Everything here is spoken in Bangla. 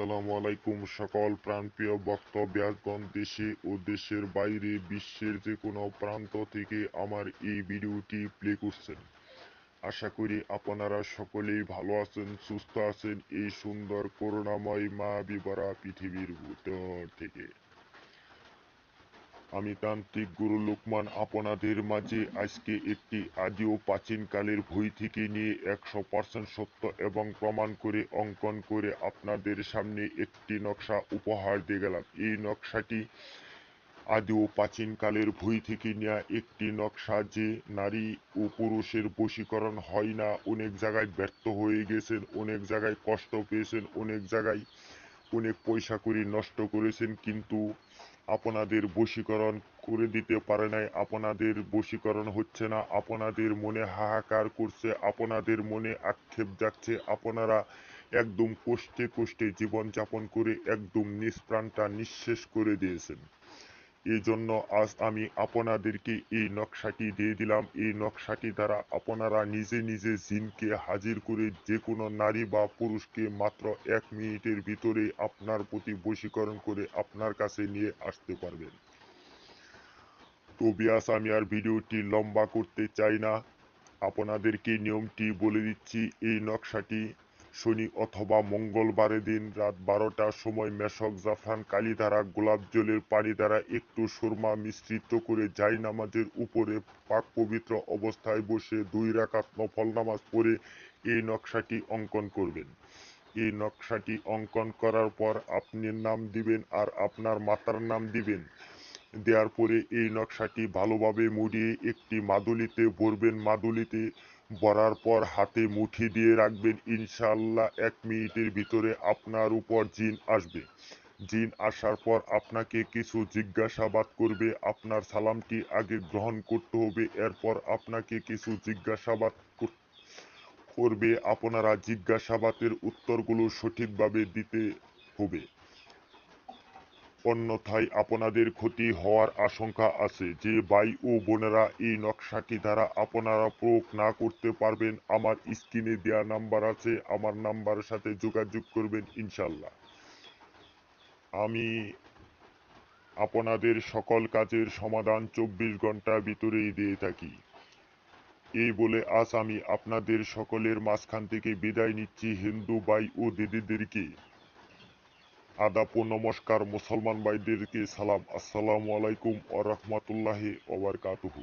আসসালামু আলাইকুম সকল প্রাণপ্রিয় ভক্ত ব্যাসগণ দেশে ও দেশের বাইরে বিশ্বের যে কোনো প্রান্ত থেকে আমার এই ভিডিওটি প্লে করছেন। আশা করি আপনারা সকলেই ভালো আছেন, সুস্থ আছেন এই সুন্দর করুণাময় মা বিবরা পৃথিবীর ভিতর থেকে। আমি তান্ত্রিক গুরু লোকমান আপনাদের মাঝে আজকে একটি আদি ও প্রাচীনকালের বই থেকে নিয়ে 100% সত্য এবং প্রমাণ করে অঙ্কন করে আপনাদের সামনে একটি নকশা উপহার দিয়ে গেলাম। এই নকশাটি আদি ও প্রাচীনকালের বই থেকে নেওয়া একটি নকশা, যে নারী ও পুরুষের বশীকরণ হয় না। অনেক জায়গায় ব্যর্থ হয়ে গেছেন, অনেক জায়গায় কষ্ট পেয়েছেন, অনেক জায়গায় অনেক পয়সা করি নষ্ট করেছেন, কিন্তু আপনাদের বশীকরণ করে দিতে পারে নাই। আপনাদের বশীকরণ হচ্ছে না, আপনাদের মনে হাহাকার করছে, আপনাদের মনে আক্ষেপ যাচ্ছে, আপনারা একদম কষ্টে কষ্টে জীবনযাপন করে একদম নিষ্প্রাণটা নিঃশেষ করে দিয়েছেন। এই জন্য আজ আমি আপনাদেরকে এই নকশাটি দিয়ে দিলাম। এই নকশাটি দ্বারা আপনারা নিজে নিজে জিনকে হাজির করে যে কোনো নারী বা পুরুষকে মাত্র 1 মিনিটের ভিতরে আপনার প্রতি বশীকরণ করে আপনার কাছে নিয়ে আসতে পারবেন। তো বিয়াস, আমি আর ভিডিওটি লম্বা করতে চাই না, আপনাদেরকে নিয়মটি বলে দিচ্ছি। এই নকশাটি শনি অথবা মঙ্গলবারের দিন রাত 12টার সময় মেশক, জাফরান, কালীধারা, গোলাপ জলের পানি দ্বারা একটু সুরমা মিশ্রিত করে জায়নামাজের উপরে পাক পবিত্র অবস্থায় বসে 2 রাকাত নফল নামাজ পড়ে এই নকশাটি অঙ্কন করবেন। এই নকশাটি অঙ্কন করার পর আপনি নাম দিবেন আর আপনার মাতার নাম দিবেন। দেওয়ার পরে এই নকশাটি ভালোভাবে মুড়িয়ে একটি মাদুলিতে ভরবেন। মাদুলিতে ভরার পর হাতে মুঠি দিয়ে রাখবেন। ইনশাআল্লাহ 1 মিনিটের ভিতরে আপনার উপর জিন আসবে। জিন আসার পর আপনাকে কিছু জিজ্ঞাসাবাদ করবে। আপনার সালামটি আগে গ্রহণ করতে হবে, এরপর আপনাকে কিছু জিজ্ঞাসাবাদ করবে। আপনারা জিজ্ঞাসাবাদের উত্তরগুলো সঠিকভাবে দিতে হবে, অন্যথায় আপনাদের ক্ষতি হওয়ার আশঙ্কা আছে। যে ভাই ও বোনেরা এই নকশাটি দ্বারা আপনারা প্রয়োগ না করতে পারবেন, আমার স্ক্রিনে দেওয়া নাম্বার আছে, আমার নাম্বারের সাথে যোগাযোগ করবেন। ইনশাল্লাহ আমি আপনাদের সকল কাজের সমাধান 24 ঘন্টার ভিতরেই দিয়ে থাকি। এই বলে আজ আমি আপনাদের সকলের মাঝখান থেকে বিদায় নিচ্ছি। হিন্দু ভাই ও দিদিদেরকে আদাব ও নমস্কার, মুসলমান ভাইদেরকে সালাম। আসসালামু আলাইকুম ওয়া রাহমাতুল্লাহি ওয়া বারাকাতুহু।